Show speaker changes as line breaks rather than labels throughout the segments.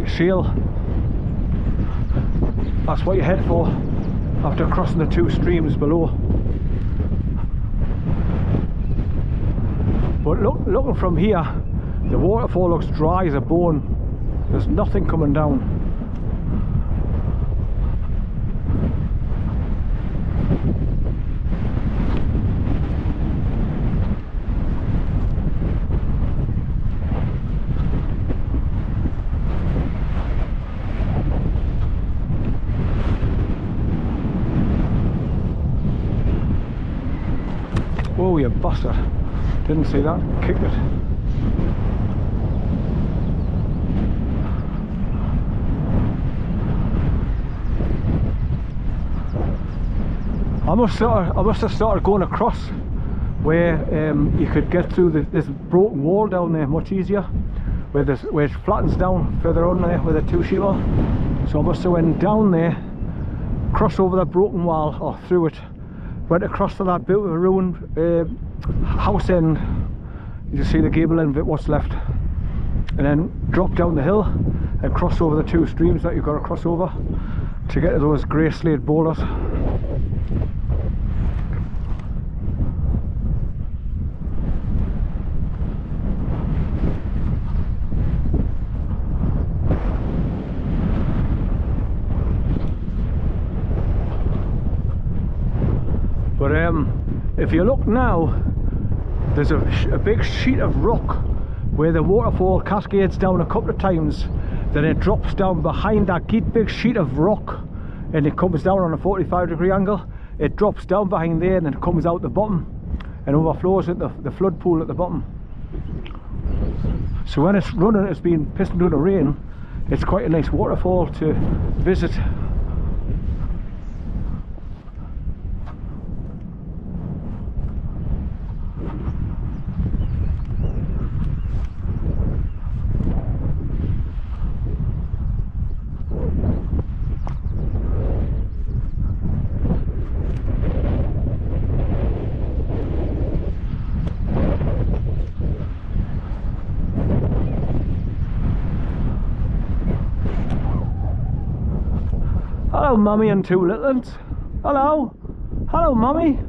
shale. That's what you head for after crossing the two streams below. But looking from here, the waterfall looks dry as a bone. There's nothing coming down. Oh, you bastard. Didn't see that. Kicked it. I must have started going across where you could get through this broken wall down there much easier, where it flattens down further on there with a two-sheeter. So I must have went down there, crossed over that broken wall, or through it, went across to that bit of a ruined house end. You just see the gable end bit, what's left, and then dropped down the hill and crossed over the two streams that you've got to cross over to get to those grey slate boulders. But if you look now, there's a big sheet of rock where the waterfall cascades down a couple of times, then it drops down behind that big sheet of rock, and it comes down on a 45-degree angle. It drops down behind there and then it comes out the bottom and overflows into the flood pool at the bottom. So when it's running, it's been pissing down the rain, it's quite a nice waterfall to visit. Hello, Mummy and two little ones. Hello. Hello, Mummy.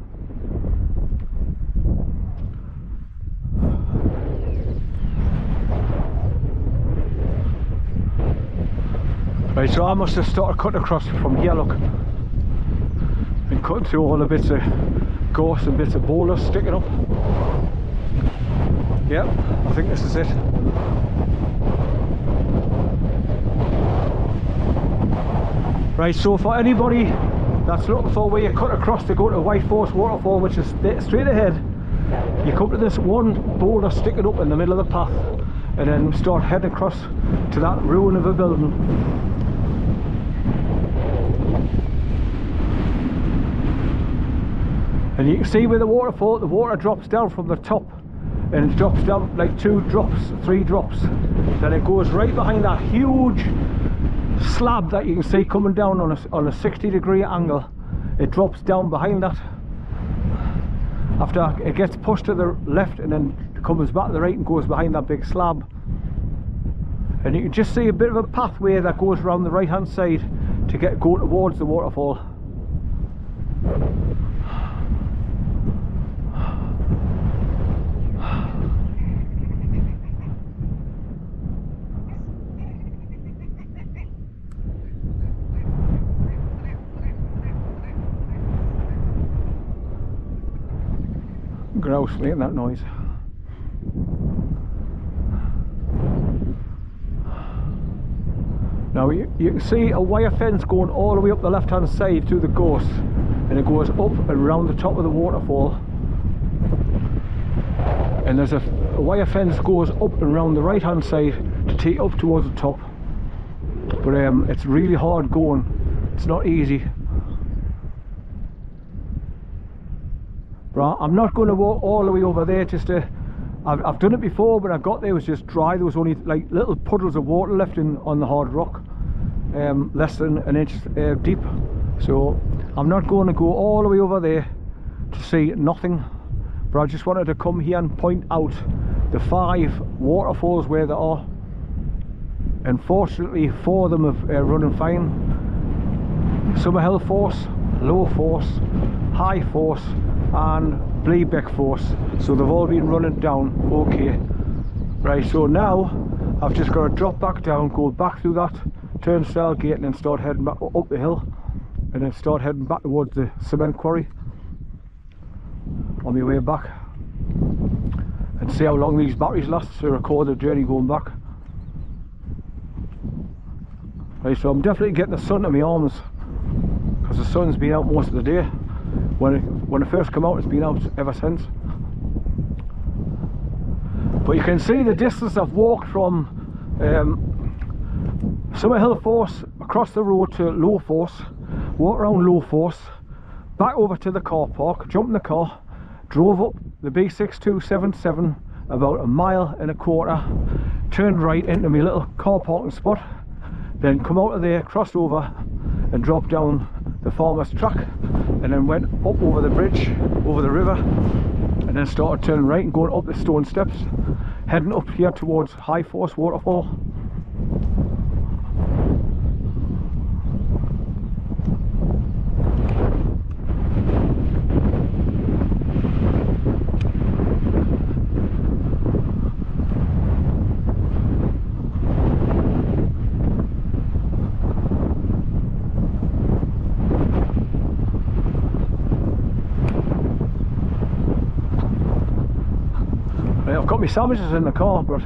Right, so I must have started cutting across from here, look. Been cutting through all the bits of gorse and bits of boulders sticking up. Yep, I think this is it. Right, so for anybody that's looking for where you cut across to go to White Force Waterfall, which is straight ahead, you come to this one boulder sticking up in the middle of the path, and then start heading across to that ruin of a building. And you can see where the waterfall, the water drops down from the top, and it drops down like 2 drops, 3 drops, then it goes right behind that huge slab that you can see coming down on a 60-degree angle. It drops down behind that after it gets pushed to the left, and then comes back to the right and goes behind that big slab. And you can just see a bit of a pathway that goes around the right hand side to go towards the waterfall. Grouse making that noise. Now you can see a wire fence going all the way up the left hand side through the gorse, and it goes up and around the top of the waterfall, and there's a wire fence goes up and around the right hand side to take up towards the top. But it's really hard going, it's not easy. Right, I'm not going to walk all the way over there just to... I've done it before, but I got there, it was just dry. There was only like little puddles of water left on the hard rock, less than an inch deep. So I'm not going to go all the way over there to see nothing, but I just wanted to come here and point out the 5 waterfalls where there are. and fortunately 4 of them have running fine. Summerhill Force, Low Force, High Force and Bleebeck Force, so they've all been running down okay. Right, so now I've just got to drop back down, go back through that turnstile gate and then start heading back up the hill, and then start heading back towards the cement quarry on my way back, and see how long these batteries last to record the journey going back. Right, so I'm definitely getting the sun to my arms because the sun's been out most of the day. When it first came out, it's been out ever since. But you can see the distance I've walked from Summerhill Force across the road to Low Force, walked around Low Force, back over to the car park, jumped in the car, drove up the B6277 about 1.25 miles, turned right into my little car parking spot, then come out of there, crossed over and dropped down the farmer's track, and then went up over the bridge, over the river, and then started turning right and going up the stone steps, heading up here towards High Force Waterfall. I've got my sandwiches in the car, but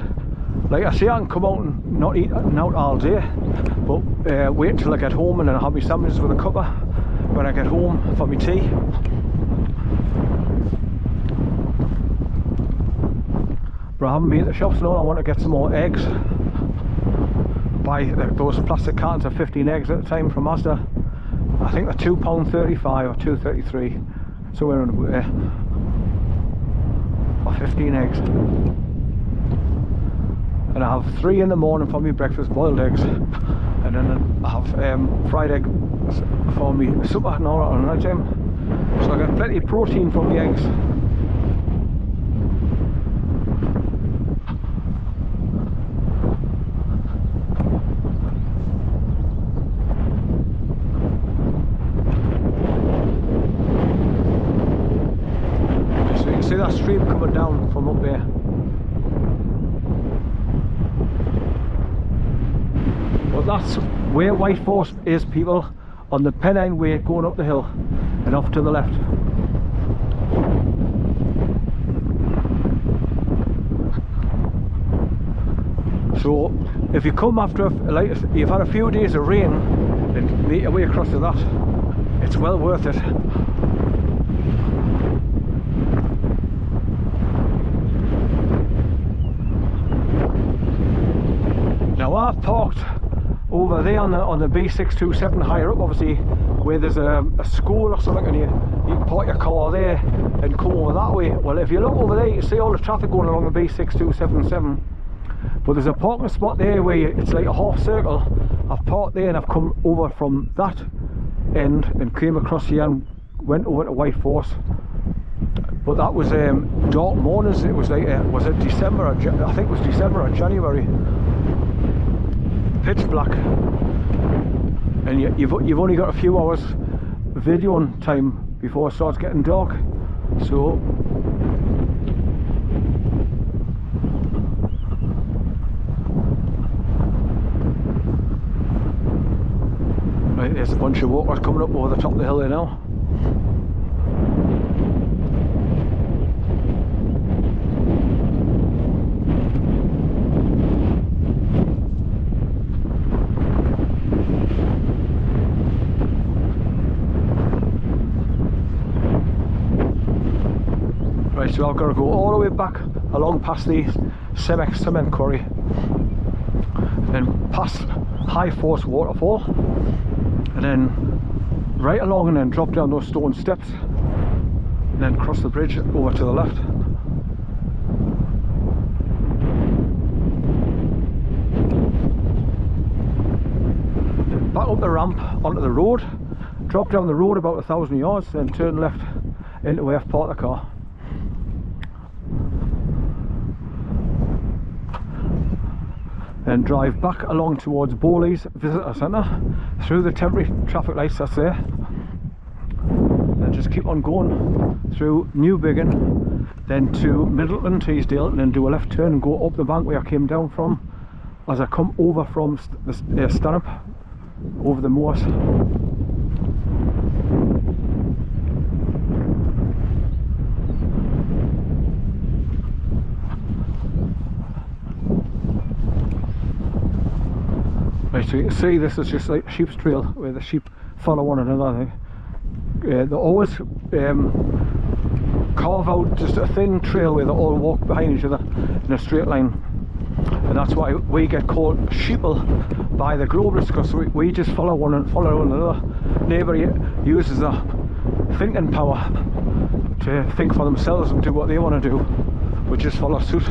like I say, I can come out and not eat out all day, but wait until I get home and then I'll have my sandwiches with a cuppa when I get home for my tea. But I haven't been to the shops now. I want to get some more eggs. Buy those plastic cartons of 15 eggs at a time from Asda. I think they're £2.35 or £2.33, somewhere in there. 15 eggs, and I have 3 in the morning for me breakfast, boiled eggs, and then I have fried egg for me supper now at night time, so I get plenty of protein from the eggs. See that stream coming down from up there. But that's where White Force is, people, on the Pennine Way going up the hill and off to the left. So if you come after, like, you've had a few days of rain, then make your way across to that. It's well worth it. Now I've parked over there on the B627 higher up, obviously, where there's a school or something, and you can park your car there and come over that way. Well, if you look over there, you see all the traffic going along the B6277, but there's a parking spot there where it's like a half circle. I've parked there and I've come over from that end and came across here and went over to White Force. But that was dark mornings. It was like was it December or I think it was December or January. Pitch black, and you've only got a few hours video time before it starts getting dark. So right, there's a bunch of walkers coming up over the top of the hill there now. Right, so I've got to go all the way back along past the Cemex cement quarry, then past High Force Waterfall, and then right along and then drop down those stone steps, and then cross the bridge over to the left. Back up the ramp onto the road, drop down the road about 1,000 yards, then turn left into where I've parked the car. then drive back along towards Bowley's Visitor Centre, through the temporary traffic lights that's there, and just keep on going through New Biggin, then to Middleton, Teesdale, and then do a left turn and go up the bank where I came down from as I come over from the Stanhope, over the moors. Right, so you can see this is just like a sheep's trail where the sheep follow one another. They always carve out just a thin trail where they all walk behind each other in a straight line, and that's why we get called sheeple by the globalists, because we just follow one another. Nobody uses their thinking power to think for themselves and do what they want to do. We just follow suit.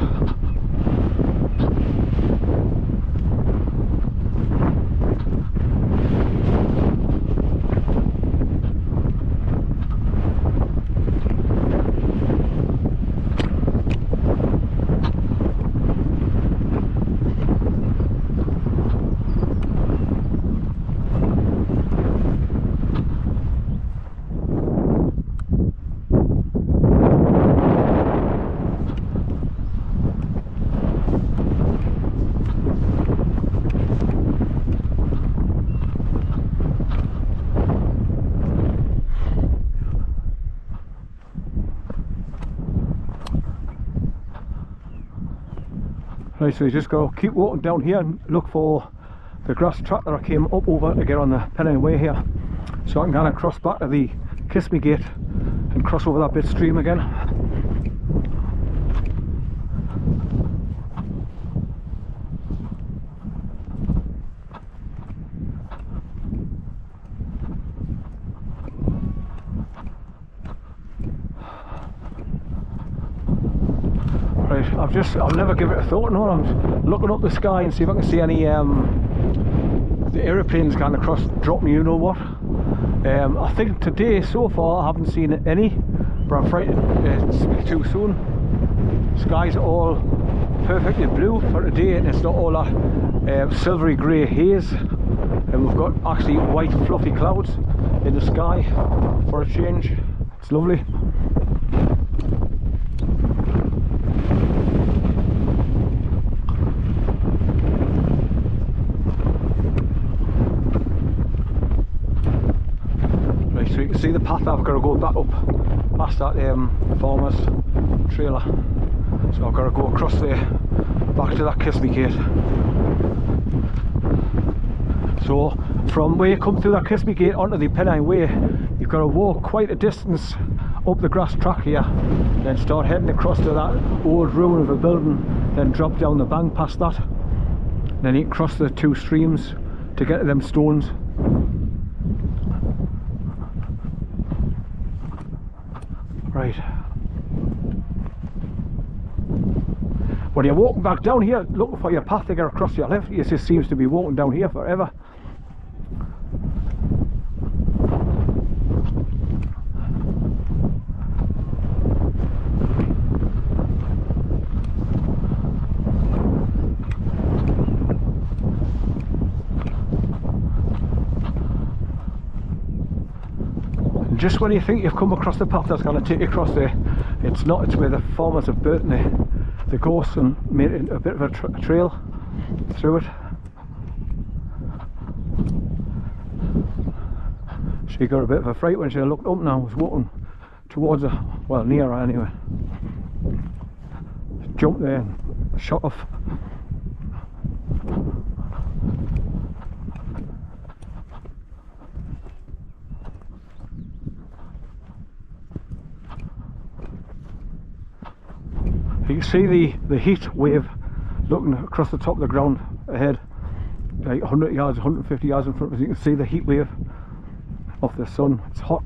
Right, so you just got to keep walking down here and look for the grass track that I came up over to get on the Pennine Way here, so I can kind of cross back to the Kissimmee Gate and cross over that bit stream again. I'll never give it a thought. No, I'm looking up the sky and see if I can see any the aeroplanes kind of drop me, you know what. I think today so far I haven't seen any, but I'm frightened to speak too soon. Skies are all perfectly blue for today, and it's not all that silvery grey haze, and we've got actually white fluffy clouds in the sky for a change. It's lovely. So you can see the path I've got to go back up past that farmer's trailer. So I've got to go across there, back to that Kissimmee Gate. So from where you come through that Kissimmee Gate onto the Pennine Way, you've got to walk quite a distance up the grass track here, then start heading across to that old ruin of a building, then drop down the bank past that. Then you can cross the two streams to get to them stones. Right. When you're walking back down here, looking for your path to get across your left, it just seems to be walking down here forever. Just when you think you've come across the path that's going to take you across there, it's not. It's where the farmers have burnt the gorse and made it a bit of a trail through it. She got a bit of a fright when she looked up now, was walking towards her, well, near her anyway. Jumped there and shot off. You can see the heat wave looking across the top of the ground ahead, like 100 yards, 150 yards in front of us. You can see the heat wave of the sun. It's hot.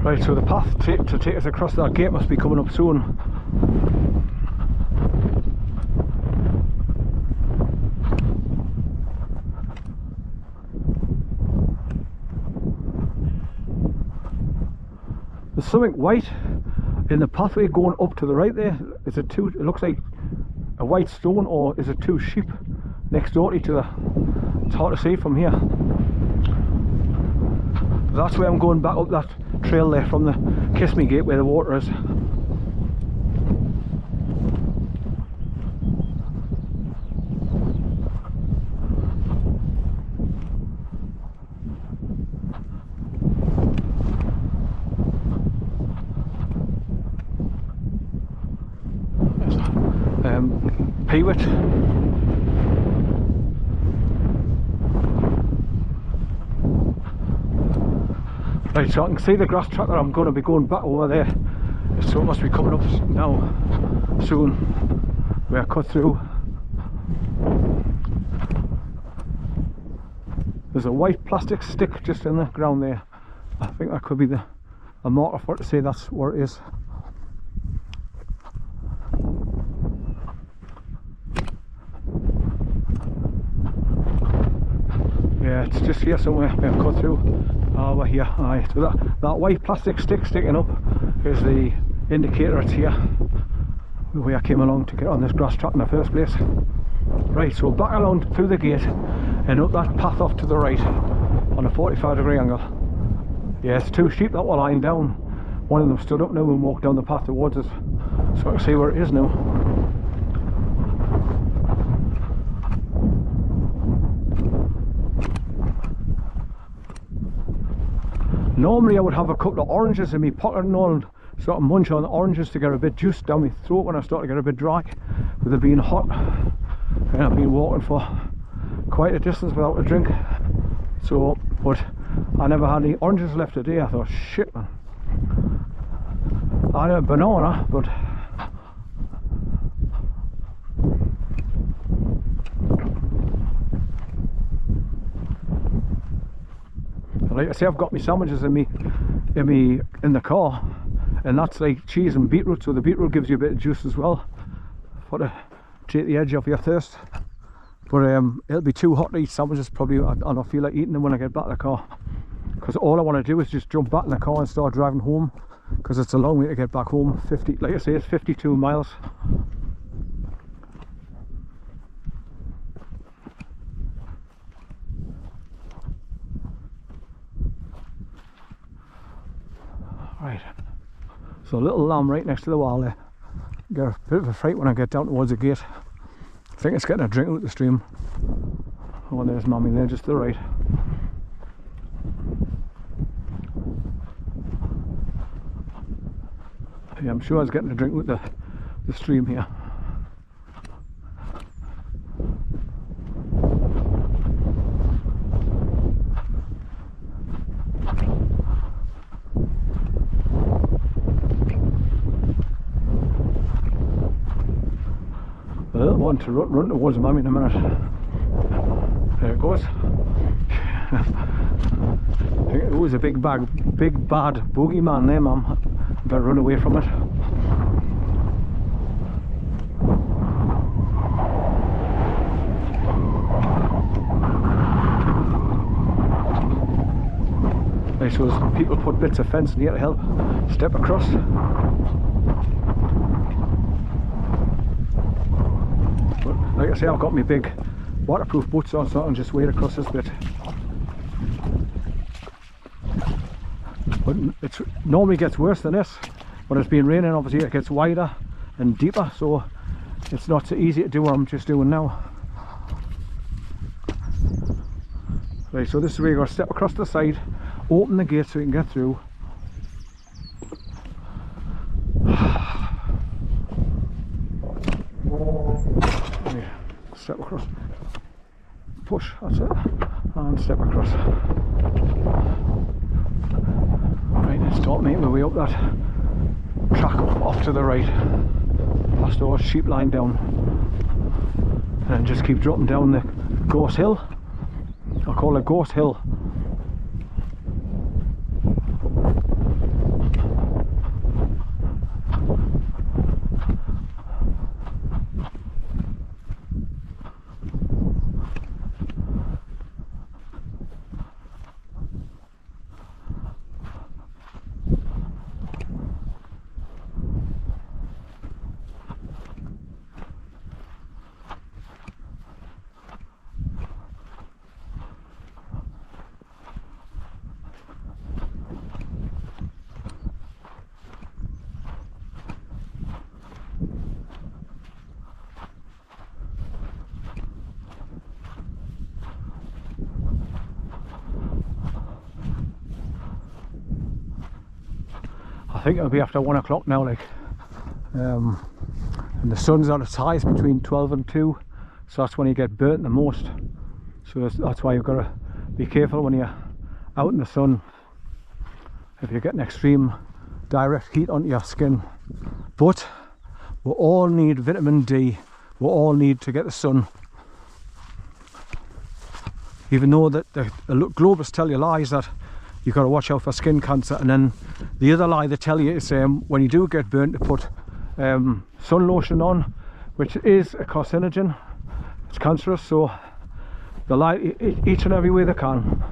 Right, so the path to take us across that gate must be coming up soon. There's something white in the pathway going up to the right there. Is it two? It looks like a white stone, or is it two sheep next door to each other? It's hard to see from here. That's where I'm going back up that trail there from the Kiss Me Gate where the water is. Peewit. Right, so I can see the grass tractor. I'm going to be going back over there, so it must be coming up now soon where I cut through. There's a white plastic stick just in the ground there. I think that could be a marker for it to say that's where it is. Yeah, it's just here somewhere. Where I cut through. We're here. Aye, so that white plastic stick sticking up is the indicator it's here. Where I came along to get on this grass track in the first place. Right, so back around through the gate and up that path off to the right on a 45-degree angle. Yeah, it's two sheep that were lying down. One of them stood up now and walked down the path towards us, so I can see where it is now. Normally I would have a couple of oranges in my pocket and all, and sort of munch on the oranges to get a bit juice down my throat when I start to get a bit dry, with it being hot and I've been walking for quite a distance without a drink. So, but I never had any oranges left today. I thought, shit man, I had a banana, but like I say, I've got my sandwiches in the car, and that's like cheese and beetroot, so the beetroot gives you a bit of juice as well for to take the edge off your thirst. But it'll be too hot to eat sandwiches probably. I don't feel like eating them when I get back to the car, because all I want to do is just jump back in the car and start driving home, because it's a long way to get back home. Like I say, it's 52 miles. Right, so a little lamb right next to the wall there. Get a bit of a fright when I get down towards the gate. I think it's getting a drink out the stream. Oh, there's Mommy there just to the right. Yeah, I'm sure it's getting a drink with the stream here. A little one to run towards Mummy in a minute. There it goes. I think it was a big bad boogeyman there, Mum. Better run away from it. I suppose people put bits of fence in here to help step across. Like I say, I've got my big waterproof boots on, so I can just wade across this bit. But it normally gets worse than this. When it's been raining, obviously it gets wider and deeper, so it's not so easy to do what I'm just doing now. Right, so this is where you're going to step across the side, open the gate so you can get through. Step across, push, that's it, and step across. Right, let's start making my way up that track off to the right, past our sheep lying down, and then just keep dropping down the Gorse Hill. I call it Gorse Hill. think it'll be after 1 o'clock now, like, and the sun's at its highest between 12 and 2, so that's when you get burnt the most. So that's why you've got to be careful when you're out in the sun, if you're getting extreme direct heat onto your skin. But we all need vitamin D, we all need to get the sun. Even though that the globalists tell you lies that you've got to watch out for skin cancer, and then the other lie they tell you is when you do get burnt to put sun lotion on, which is a carcinogen, it's cancerous, so they lie each and every way they can.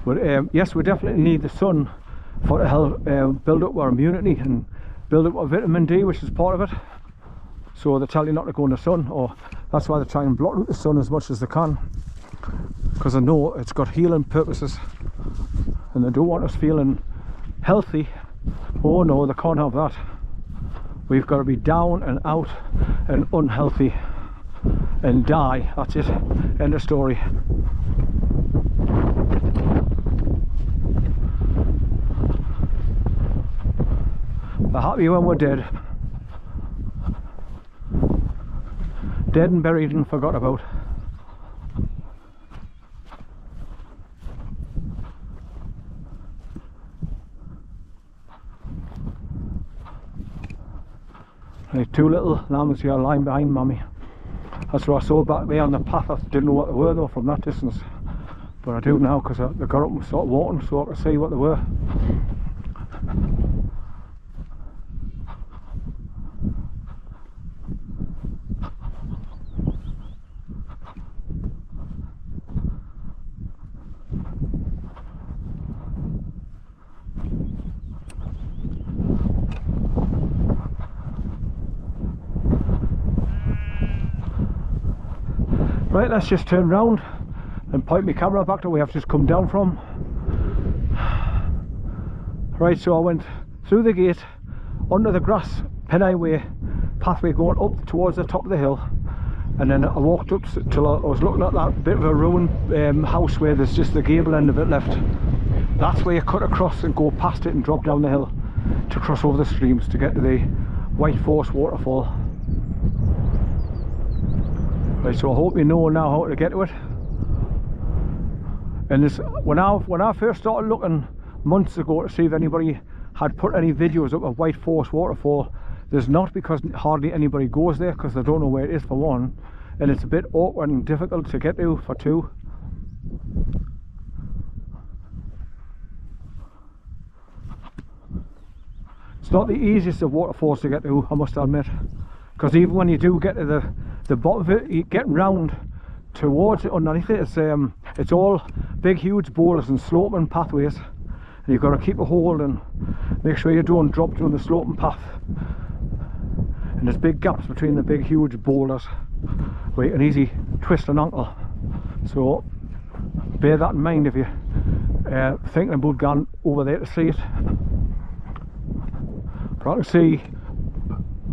But yes, we definitely need the sun for to help build up our immunity and build up our vitamin D, which is part of it. So they tell you not to go in the sun, or that's why they try and block out the sun as much as they can, because they know it's got healing purposes and they don't want us feeling healthy. Oh no, they can't have that. We've got to be down and out and unhealthy and die. That's it, end of story. We're happy when we're dead. Dead and buried and forgot about. Like 2 little lambs here lying behind Mummy. That's what I saw back there on the path. I didn't know what they were though from that distance, but I do now because they got up and started walking, so I could see what they were. Right, let's just turn round and point my camera back to where I've just come down from. Right, so I went through the gate onto the grass Pennyway pathway going up towards the top of the hill, and then I walked up till I was looking at that bit of a ruined house where there's just the gable end of it left. That's where you cut across and go past it and drop down the hill to cross over the streams to get to the FORCE waterfall. Right, so I hope you know now how to get to it. And this, when I first started looking months ago to see if anybody had put any videos up of FORCE waterfall, there's not, because hardly anybody goes there because they don't know where it is for one, and it's a bit awkward and difficult to get to for two. It's not the easiest of waterfalls to get to, I must admit, because even when you do get to the bottom of it, you get round towards it, underneath it, it's all big huge boulders and sloping pathways, and you've got to keep a hold and make sure you don't drop down the sloping path. And there's big gaps between the big huge boulders where you can easily twist an ankle, so bear that in mind if you're thinking about going over there to see it. But I can see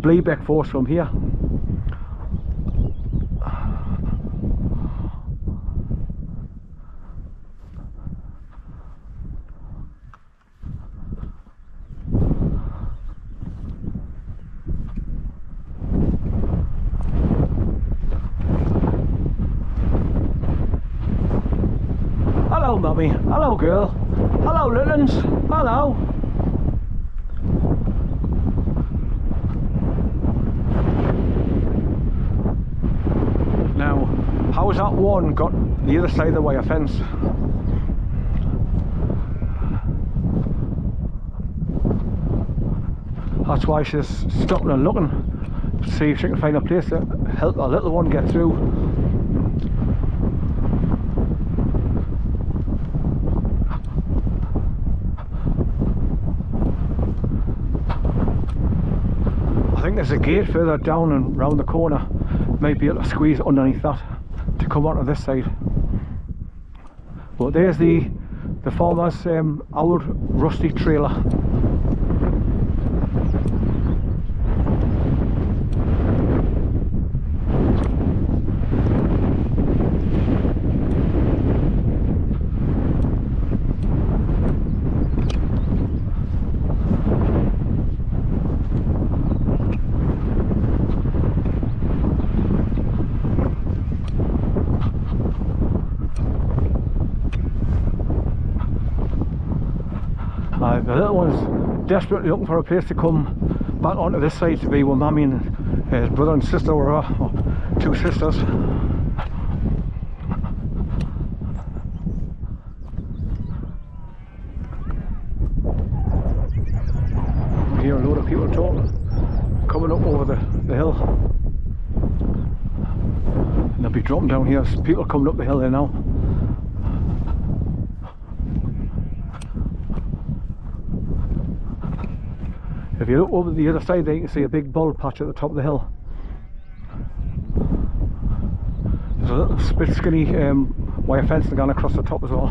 Bleebeck Force from here. Hello Mummy, hello girl, hello Littens, hello. Now, how's that one got the other side of the wire fence? That's why she's stopping and looking to see if she can find a place to help a little one get through. I think there's a gate further down and round the corner. Might be able to squeeze underneath that to come onto this side. But there's the farmer's old rusty trailer. The little one's desperately looking for a place to come back onto this side to be where Mummy and his brother and sister were, or two sisters. We hear a load of people talking, coming up over the hill. And they'll be dropping down here. There's people coming up the hill there now. If you look over the other side there, you can see a big bulb patch at the top of the hill. There's a little split skinny wire fence going across the top as well.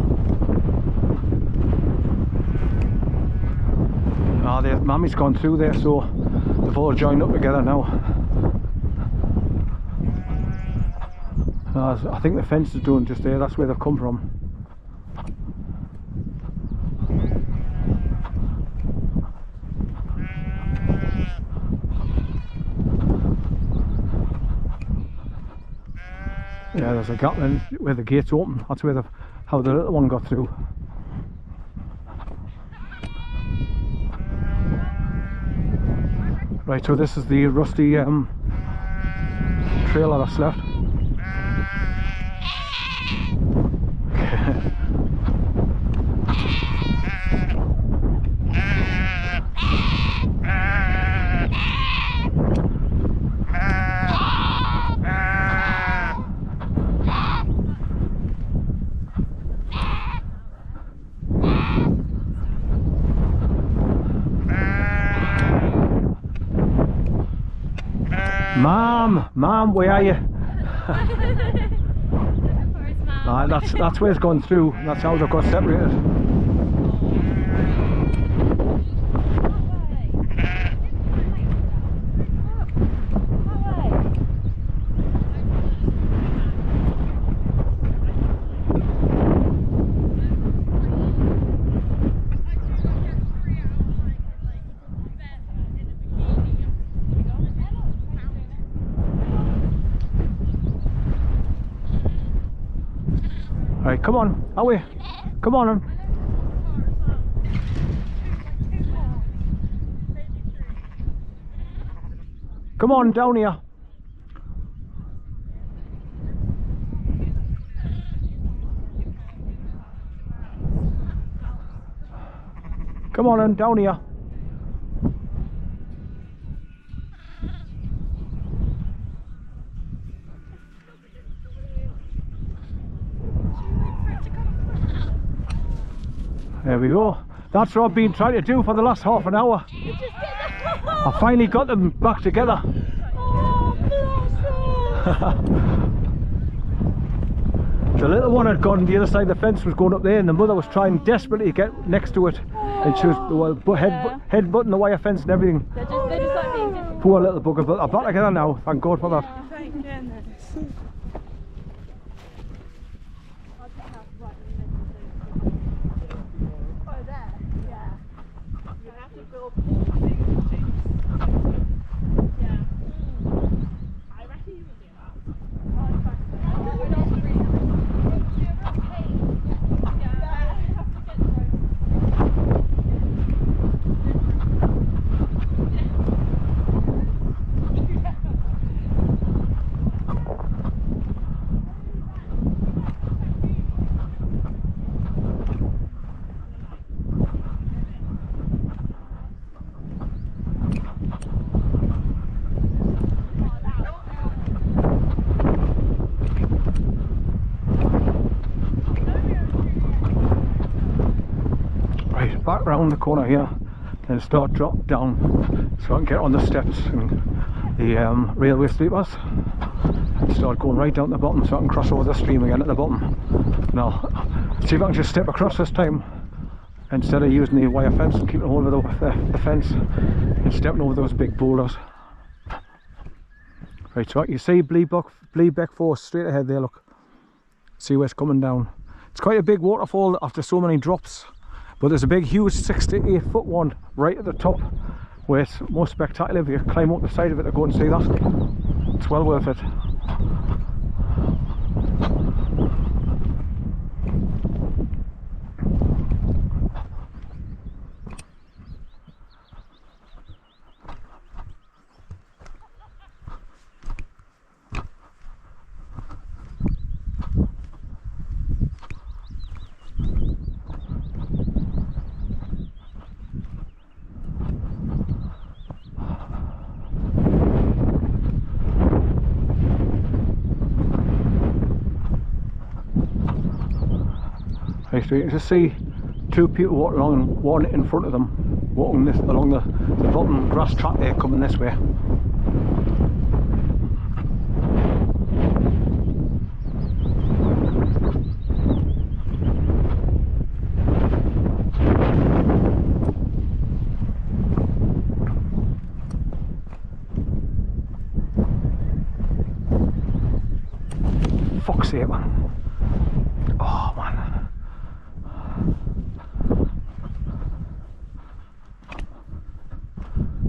Mummy's gone through there, so they've all joined up together now. I think the fence is doing just there, that's where they've come from. Yeah, there's a gap in where the gate's open. That's where how the little one got through. Right, so this is the rusty trailer that's left. Mom, where are you? That's where it's gone through. That's how they've got separated. Right, come on, away. Come on. Come on, down here. Come on, and down here. There we go. That's what I've been trying to do for the last half an hour. I finally got them back together. The little one had gone the other side of the fence, was going up there, and the mother was trying desperately to get next to it, and she was headbutting the wire fence and everything.
They're just like being difficult.
Poor little bugger, but I'm back together now. Thank God for that.
Thank goodness. Back round the corner here and start drop down so I can get on the steps and the railway sleepers and start going right down to the bottom so I can cross over the stream again at the bottom. Now, see if I can just step across this time instead of using the wire fence and keeping hold of the fence and stepping over those big boulders. Right, so you see Bleebeck Force straight ahead there, look. See where it's coming down. It's quite a big waterfall after so many drops. But there's a big huge 6 to 8 foot one right at the top where it's most spectacular. If you climb up the side of it to go and see that, it's well worth it.
Right, so you can just see two people walking along, one in front of them, walking this along the bottom grass track there, coming this way. Fuck's sake, man. Oh, man.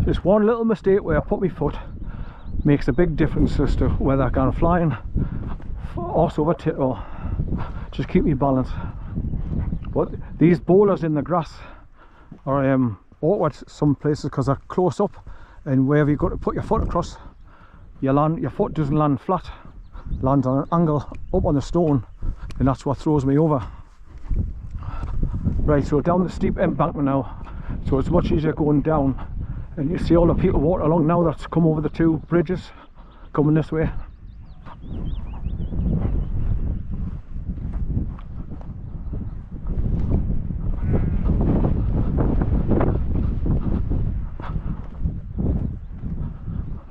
Just one little mistake where I put my foot makes a big difference as to whether I can fly in horse over tit or just keep me balance. But these boulders in the grass are awkward some places because they're close up, and wherever you got to put your foot across, your foot doesn't land flat, lands on an angle up on the stone, and that's what throws me over. Right, so down the steep embankment now, so it's much easier going down, and you see all the people walking along now that's come over the two bridges coming this way.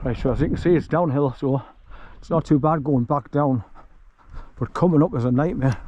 Right, so as you can see, it's downhill, so it's not too bad going back down, but coming up is a nightmare.